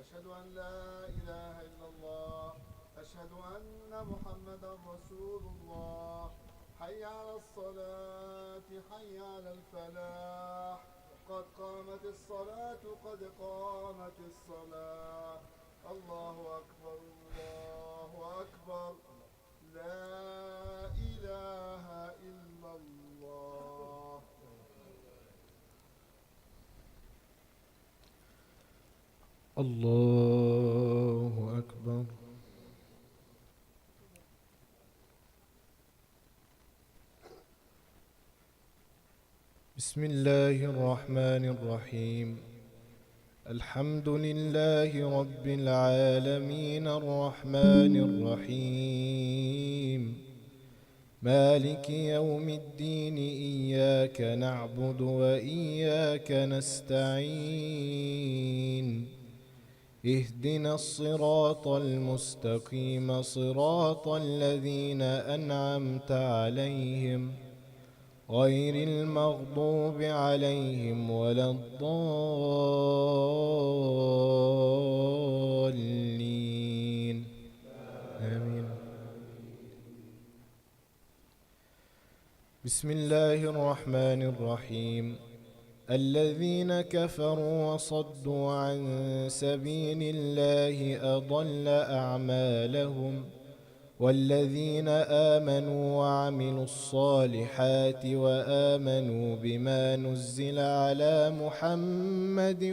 أشهد أن لا إله إلا الله. أشهد أن محمدا رسول الله. حي على الصلاة، حي على الفلاح. قد قامت الصلاة، قد قامت الصلاة. الله أكبر، الله أكبر. لا إله إلا الله. الله أكبر. بسم الله الرحمن الرحيم. الحمد لله رب العالمين الرحمن الرحيم مالك يوم الدين. إياك نعبد وإياك نستعين. اهدنا الصراط المستقيم، صراط الذين أنعمت عليهم غير المغضوب عليهم ولا الضالين. آمين. بسم الله الرحمن الرحيم. الذين كفروا وصدوا عن سبيل الله أضل أعمالهم، والذين آمنوا وعملوا الصالحات وآمنوا بما نزل على محمد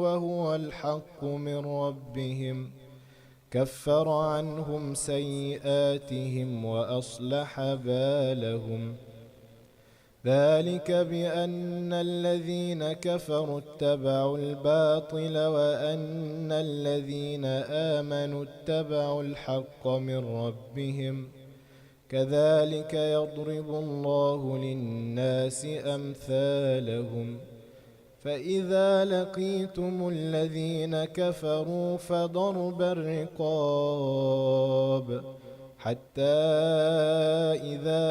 وهو الحق من ربهم كفر عنهم سيئاتهم وأصلح بالهم. ذلك بأن الذين كفروا اتبعوا الباطل وأن الذين آمنوا اتبعوا الحق من ربهم. كذلك يضرب الله للناس أمثالهم. فإذا لقيتم الذين كفروا فضرب الرقاب حتى إذا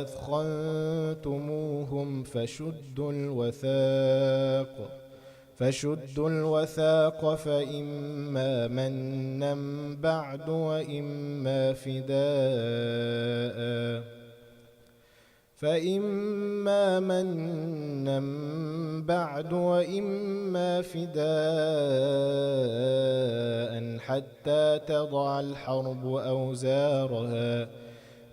أثخنتموهم فشدوا الوثاق فإما منا بعد وإما فداء حتى تضع الحرب أوزارها.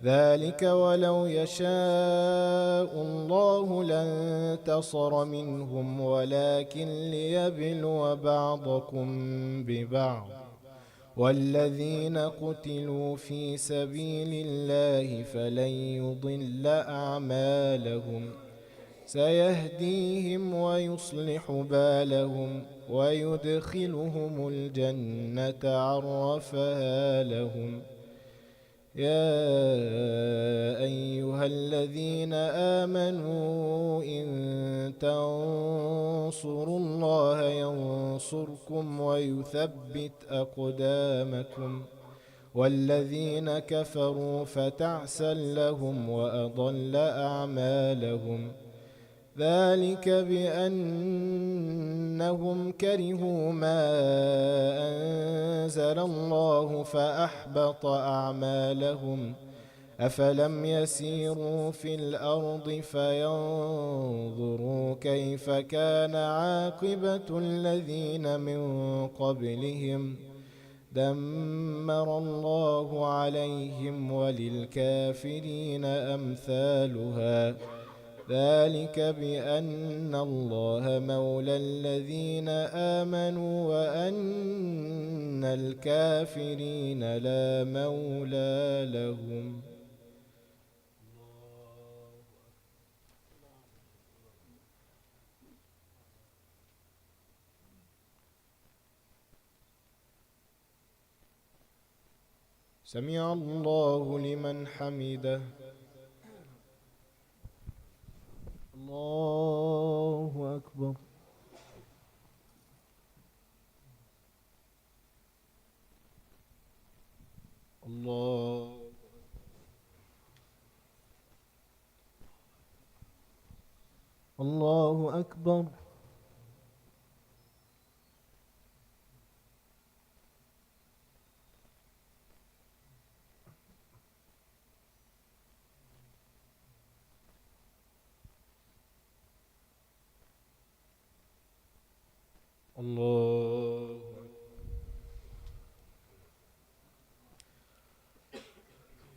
ذلك ولو يشاء الله لانتصر منهم ولكن ليبلو بعضكم ببعض. والذين قتلوا في سبيل الله فلن يضل أعمالهم. سيهديهم ويصلح بالهم ويدخلهم الجنة عرفها لهم. يا أيها الذين آمنوا إن تنصروا الله ينصركم ويثبت أقدامكم. والذين كفروا فتعسا لهم وأضل أعمالهم. ذلك بأنهم كرهوا ما أنزل الله فأحبط أعمالهم. أفلم يسيروا في الأرض فينظروا كيف كان عاقبة الذين من قبلهم دمر الله عليهم وللكافرين أمثالها. ذلك بأن الله مولى الذين آمنوا وأن الكافرين لا مولى لهم. سمع الله لمن حمده. الله أكبر. الله أكبر. الله.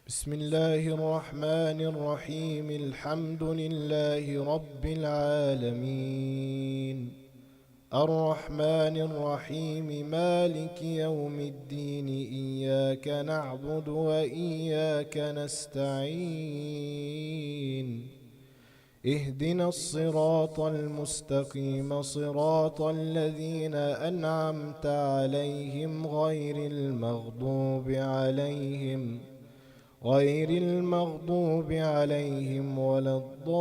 بسم الله الرحمن الرحيم. الحمد لله رب العالمين، الرحمن الرحيم، مالك يوم الدين. إياك نعبد وإياك نستعين. اهدنا الصراط المستقيم، صراط الذين أنعمت عليهم غير المغضوب عليهم ولا الضالين.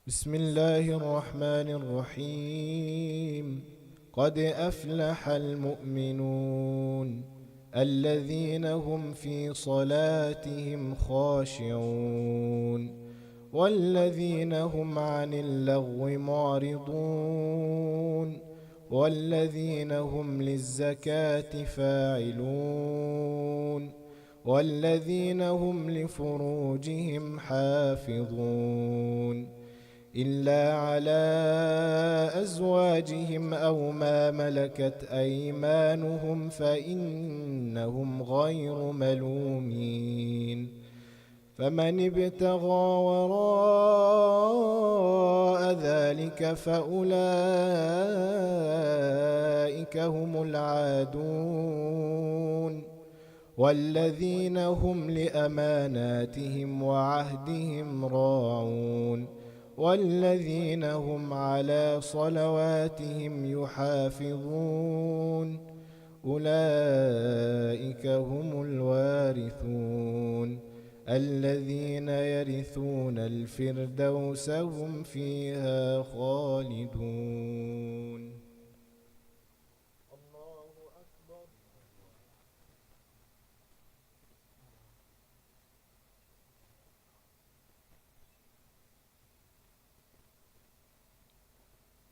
بسم الله الرحمن الرحيم. قد أفلح المؤمنون الذين هم في صلاتهم خاشعون والذين هم عن اللغو معرضون والذين هم للزكاة فاعلون والذين هم لفروجهم حافظون إلا على أزواجهم أو ما ملكت أيمانهم فإنهم غير ملومين. فمن ابتغى وراء ذلك فأولئك هم العادون والذين هم لأماناتهم وعهدهم راعون والذين هم على صلواتهم يحافظون. أولئك هم الوارثون الذين يرثون الفردوس هم فيها خالدون. الله أكبر.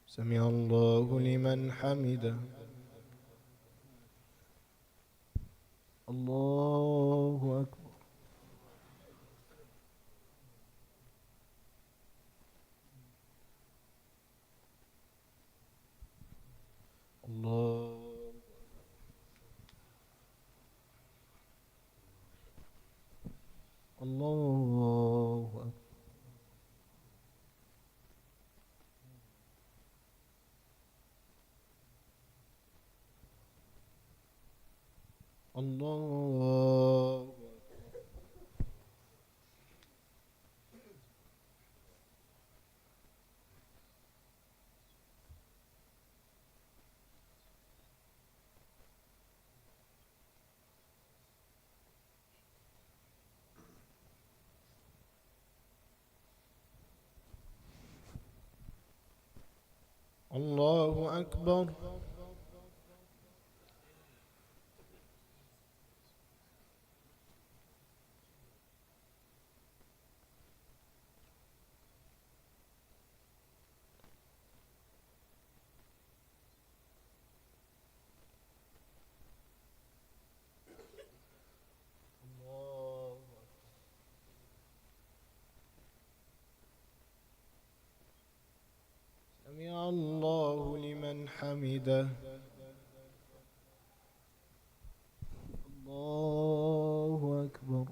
سمع الله لمن حمده. الله أكبر. الله. الله أكبر. الله. الله أكبر. سمع الله لمن حمده. الله أكبر.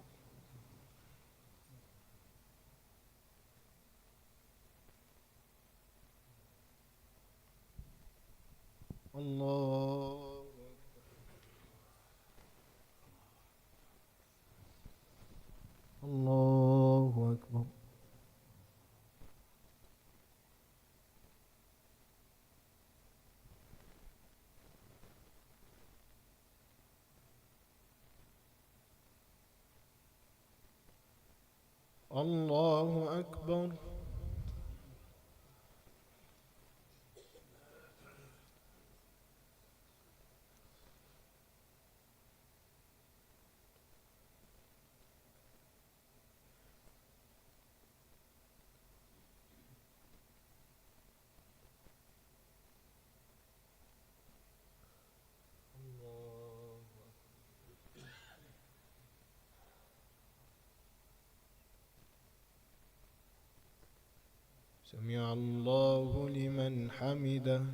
الله. الله أكبر. الله أكبر. سمع الله لمن حمده.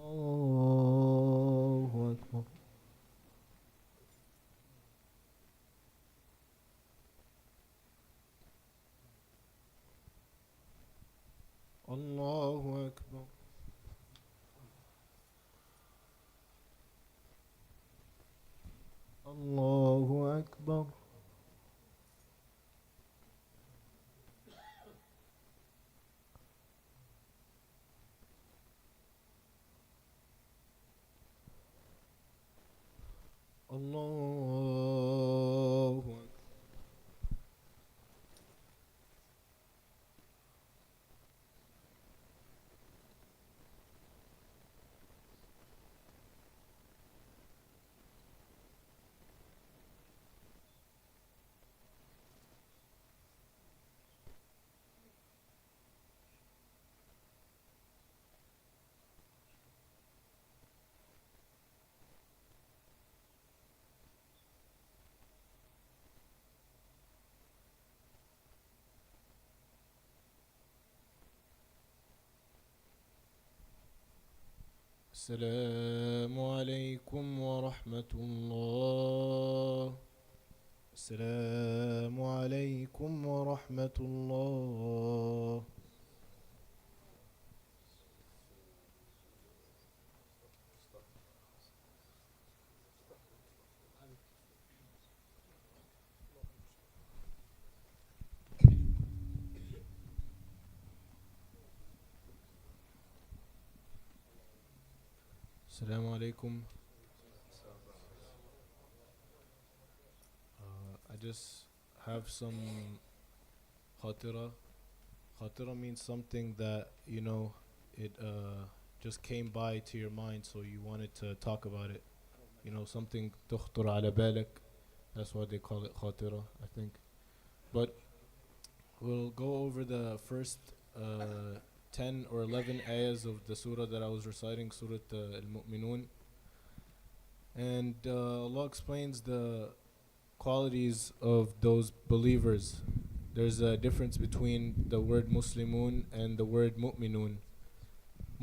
الله أكبر. الله أكبر. الله أكبر. الله أكبر. السلام عليكم ورحمة الله. السلام عليكم ورحمة الله. السلام عليكم. I just have some khatira. Khatira means something that, it just came by to your mind, so you wanted to talk about it. Something tukhtur ala balak. That's why they call it khatira, I think. But we'll go over the first 10 or 11 ayahs of the surah that I was reciting, Surah Al-Mu'minun. And Allah explains the qualities of those believers. There's a difference between the word Muslimun and the word Mu'minun.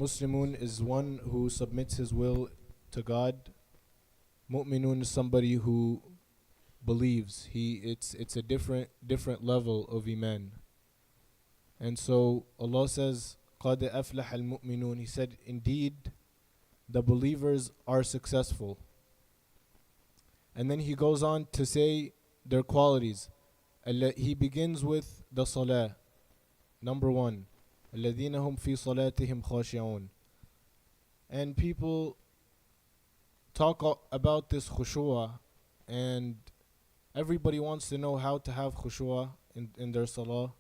Muslimun is one who submits his will to God. Mu'minun is somebody who believes. It's a different level of iman. And so Allah says, قَدْ أَفْلَحَ الْمُؤْمِنُونَ. He said, indeed, the believers are successful. And then he goes on to say their qualities. He begins with the salah. Number 1. الَّذِينَ هُمْ فِي صَلَاتِهِمْ خَاشِعُونَ. And people talk about this khushu'ah, and everybody wants to know how to have khushu'ah in their salah.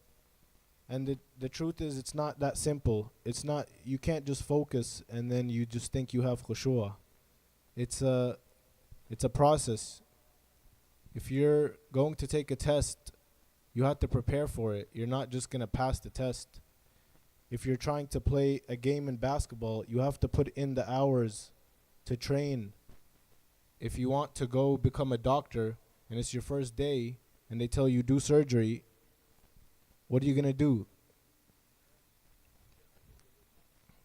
And the truth is, it's not that simple. You can't just focus and then you just think you have khushu'ah. It's a process. If you're going to take a test, you have to prepare for it. You're not just going to pass the test. If you're trying to play a game in basketball, you have to put in the hours to train. If you want to go become a doctor and it's your first day and they tell you do surgery, what are you going to do?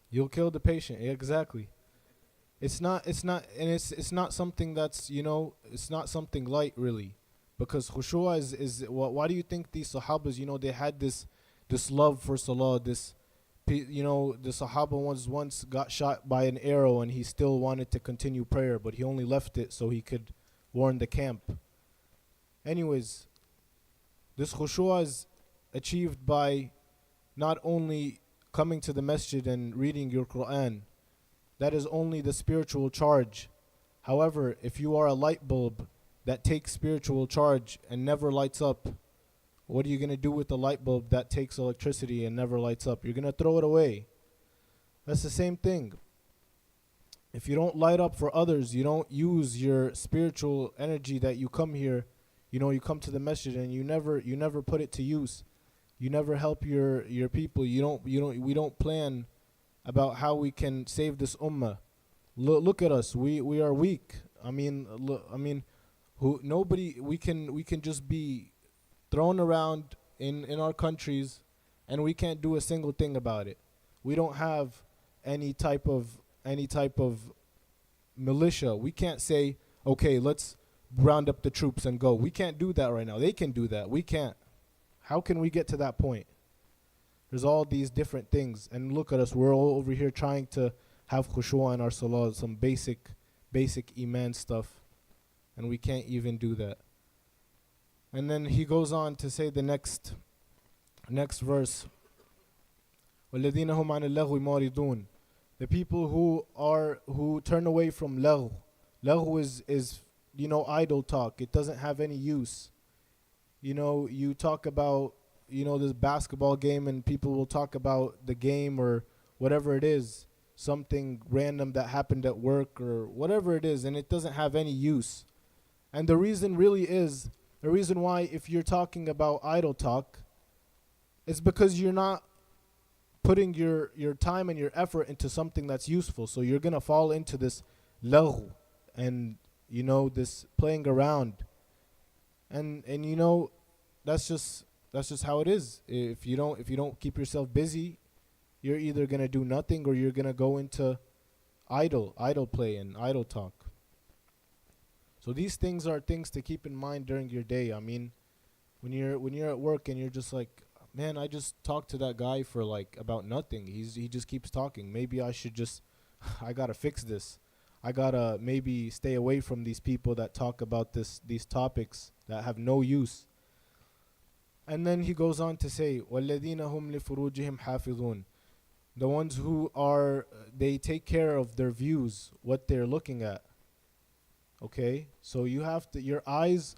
You'll kill the patient. Exactly. It's not something that's, it's not something light really. Because khushu'ah is why do you think these sahabas, they had this love for salah, the Sahaba once got shot by an arrow and he still wanted to continue prayer, but he only left it so he could warn the camp. Anyways, this khushu'ah is achieved by not only coming to the masjid and reading your Quran. That is only the spiritual charge. However, if you are a light bulb that takes spiritual charge and never lights up, what are you going to do with the light bulb that takes electricity and never lights up? You're going to throw it away. That's the same thing. If you don't light up for others, you don't use your spiritual energy that you come here, you come to the masjid and you never put it to use. You never help your people. We don't plan about how we can save this ummah. Look at us. We are weak. We can just be thrown around in our countries, and we can't do a single thing about it. We don't have any type of militia. We can't say, okay, let's round up the troops and go. We can't do that right now. They can do that. We can't. How can we get to that point? There's all these different things, and look at us. We're all over here trying to have khushu' in our salah, some basic iman stuff, and we can't even do that. And then he goes on to say the next verse, وَالَّذِينَ هُمْ عَنِ اللَّغْوِ مَعْرِضُونَ. The people who turn away from lagh. Lagh is idle talk. It doesn't have any use. You talk about this basketball game, and people will talk about the game or whatever it is, something random that happened at work or whatever it is, and it doesn't have any use. And the reason why, if you're talking about idle talk, it's because you're not putting your time and your effort into something that's useful. So you're gonna fall into this lagh and this playing around, and that's just how it is. If you don't keep yourself busy, you're either gonna do nothing or you're gonna go into idle play and idle talk. So these things are things to keep in mind during your day. I mean, when you're at work and you're just like, man, I just talked to that guy for like about nothing. He just keeps talking. Maybe I should just I gotta fix this. I gotta maybe stay away from these people that talk about these topics that have no use. And then he goes on to say, وَالَّذِينَ هُمْ لِفُرُوجِهِمْ حَافِظُونَ. The ones who they take care of their views, what they're looking at. Okay, so your eyes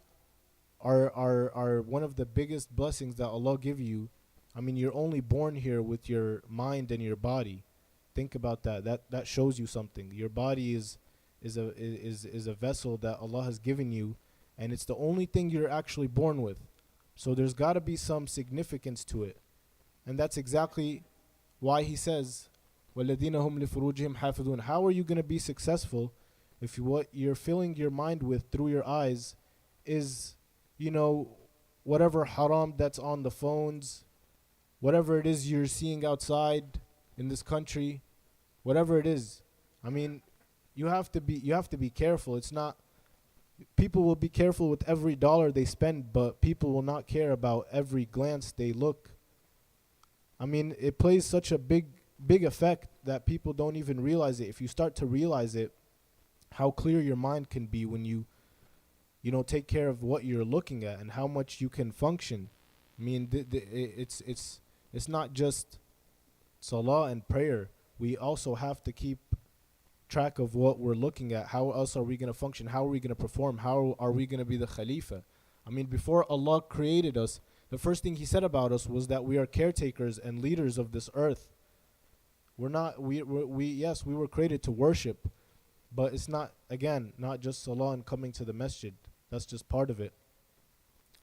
are one of the biggest blessings that Allah give you. I mean, you're only born here with your mind and your body. Think about that. That shows you something. Your body is a vessel that Allah has given you, and it's the only thing you're actually born with. So there's got to be some significance to it, and that's exactly why he says, وَالَّذِينَ هُمْ لِفُرُوجِهِمْ حَافِظُونَ. How are you going to be successful if what you're filling your mind with through your eyes is, whatever haram that's on the phones, whatever it is you're seeing outside in this country, whatever it is. I mean, you have to be careful. It's not, people will be careful with every dollar they spend, but people will not care about every glance they look. I mean, it plays such a big effect that people don't even realize it. If you start to realize it, how clear your mind can be when you take care of what you're looking at and how much you can function. I mean, it's not just salah and prayer. We also have to keep track of what we're looking at. How else are we going to function? How are we going to perform? How are we going to be the Khalifa? I mean, before Allah created us, the first thing He said about us was that we are caretakers and leaders of this earth. Yes, we were created to worship, but it's not just salah and coming to the masjid. That's just part of it.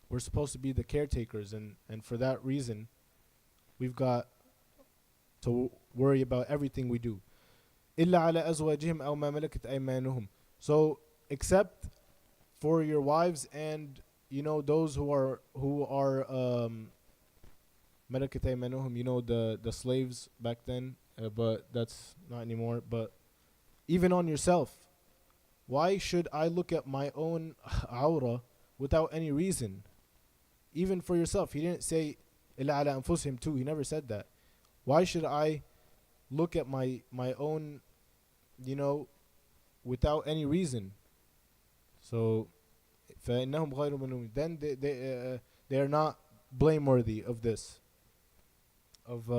We're supposed to be the caretakers, and for that reason, we've got to worry about everything we do. إِلَّا عَلَى أَزْوَاجِهِمْ أَوْ مَا مَلَكَتْ أَيْمَانُهُمْ. So, except for your wives and those who are مَلَكَتْ أَيْمَانُهُم, the slaves back then, but that's not anymore. But even on yourself, why should I look at my own awrah without any reason? Even for yourself. He didn't say إِلَّا عَلَى أَنفُسِهِمْ too. He never said that. Why should I look at my own, without any reason? So, فَإِنَّهُمْ غَيْرُ مَلُومِينَ. Then they are not blameworthy of this, of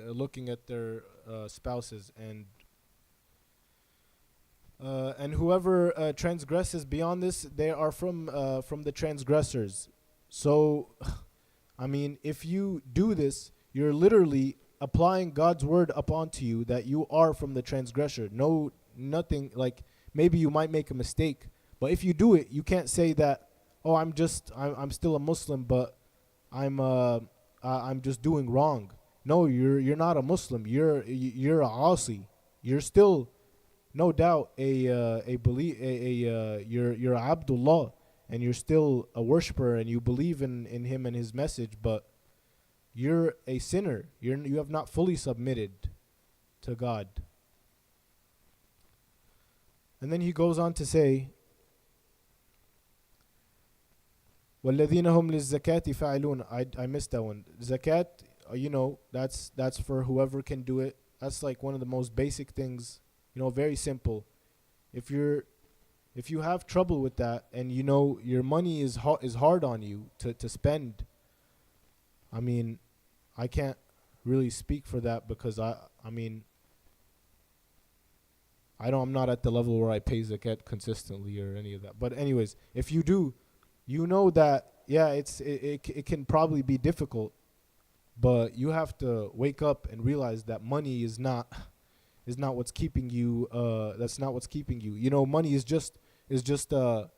looking at their spouses, and whoever transgresses beyond this, they are from the transgressors. So, I mean, if you do this, you're literally applying God's word upon to you that you are from the transgressor. Nothing, like maybe you might make a mistake, but if you do it, you can't say that, oh, I'm still a Muslim, but I'm just doing wrong. No, you're not a Muslim. You're a asi. You're still, no doubt, you're Abdullah, and you're still a worshiper and you believe in him and his message, but you're a sinner. You have not fully submitted to God. And then he goes on to say, وَالَّذِينَ هُمْ لِلزَّكَاةِ فَاعِلُونَ. I missed that one. Zakat, that's for whoever can do it. That's like one of the most basic things, very simple. If you have trouble with that, and your money is hard on you to spend, I mean, I can't really speak for that because I'm not at the level where I pay zakat consistently or any of that. But anyways, if you do, you know that it can probably be difficult, but you have to wake up and realize that money is not what's keeping you. That's not what's keeping you. Money is just a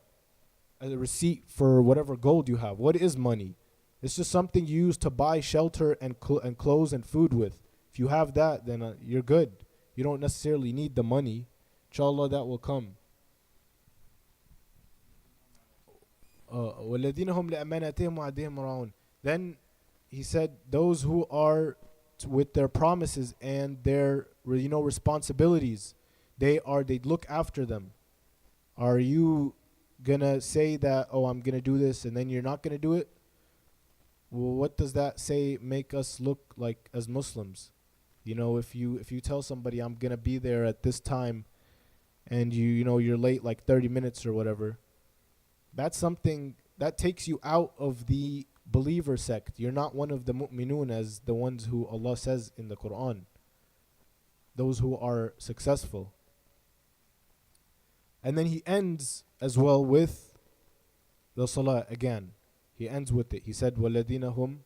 receipt for whatever gold you have. What is money? It's just something you use to buy shelter and clothes and food with. If you have that, then you're good. You don't necessarily need the money. Inshallah, that will come. وَالَّذِينَ هُمْ لِأَمَانَاتِهِمْ وَعَهْدِهِمْ رَاعُونَ. Then he said, those who are with their promises and their responsibilities, they look after them. Are you gonna say that, I'm gonna do this, and then you're not gonna do it? Well, what does that say make us look like as Muslims? If you tell somebody I'm gonna be there at this time, and you're late like 30 minutes or whatever, that's something that takes you out of the believer sect. You're not one of the mu'minun, as the ones who Allah says in the Quran, those who are successful. And then he ends as well with the salah again. He ends with it. He said, وَالَّذِينَ هُمْ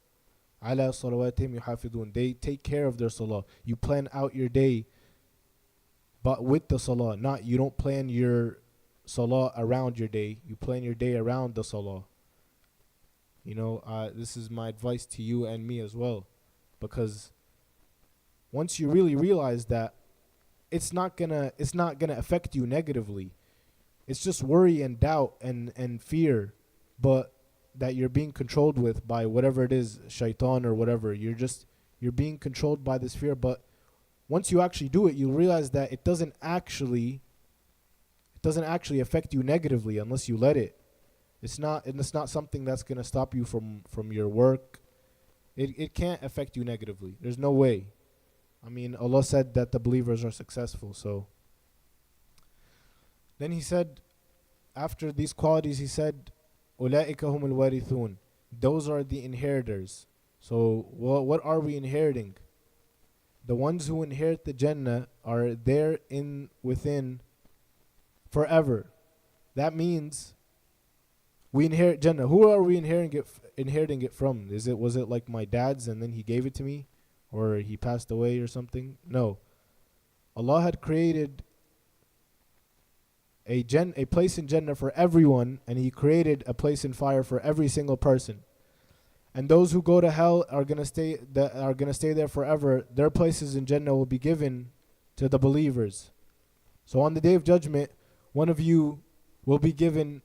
عَلَى صَلَوَاتِهِمْ يُحَافِظُونَ. They take care of their salah. You plan out your day, but with the salah. You don't plan your salah around your day. You plan your day around the salah. This is my advice to you and me as well, because once you really realize that it's not gonna affect you negatively, it's just worry and doubt and fear, but that you're being controlled with by whatever it is, shaitan or whatever. You're being controlled by this fear, but once you actually do it, you'll realize that it doesn't actually affect you negatively unless you let it. It's not something that's going to stop you from your work. It can't affect you negatively. There's no way. Allah said that the believers are successful. So then he said, after these qualities, he said, أُولَٰئِكَ هُمُ الْوَارِثُونَ. Those are the inheritors. So what are we inheriting? The ones who inherit the Jannah are there within forever. That means we inherit Jannah. Who are we inheriting it from? Was it like my dad's and then he gave it to me, or he passed away or something? No. Allah had created a place in Jannah for everyone, and he created a place in fire for every single person. And those who go to hell are gonna stay there forever. Their places in Jannah will be given to the believers. So on the Day of Judgment, one of you will be given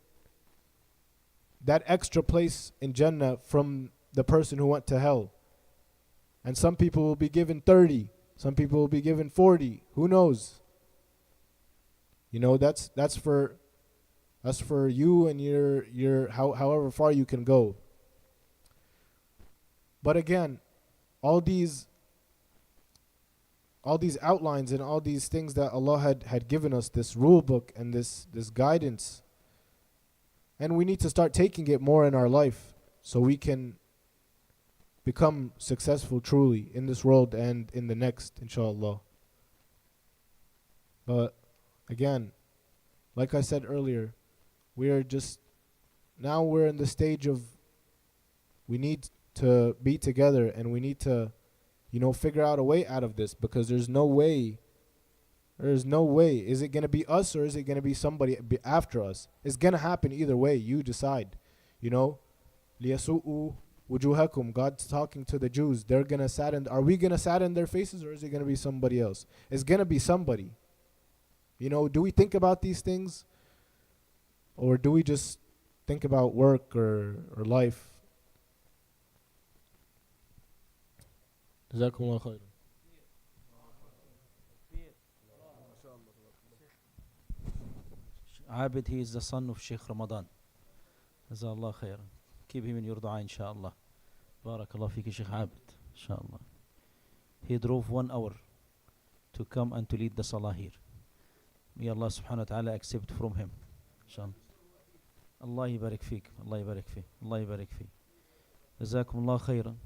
that extra place in Jannah from the person who went to hell. And some people will be given 30. Some people will be given 40. Who knows? That's for you and your however far you can go. But again, all these outlines and all these things that Allah had given us, this rule book and this guidance, and we need to start taking it more in our life so we can become successful truly in this world and in the next, inshallah. But again, like I said earlier, we're in the stage of we need to be together, and we need to figure out a way out of this, because there's no way. Is it going to be us, or is it going to be somebody after us? It's going to happen either way. You decide. لِيَسُوءُ وُجُوهَكُمْ. God's talking to the Jews. They're going to sadden. Are we going to sadden their faces, or is it going to be somebody else? It's going to be somebody. Do we think about these things, or do we just think about work or life. جزاكم الله خيرا. Abed, he is the son of Sheikh Ramadan. Jazakallah khairan. Keep him in your dua, inshallah. Barakallah fiki Sheikh Abed, inshallah. He drove 1 hour to come and to lead the salah here. May Allah subhanahu wa ta'ala accept from him, inshallah. Allah yabarak fik, Allah yabarak fik, Allah yabarak fik. Jazakumullah khairan.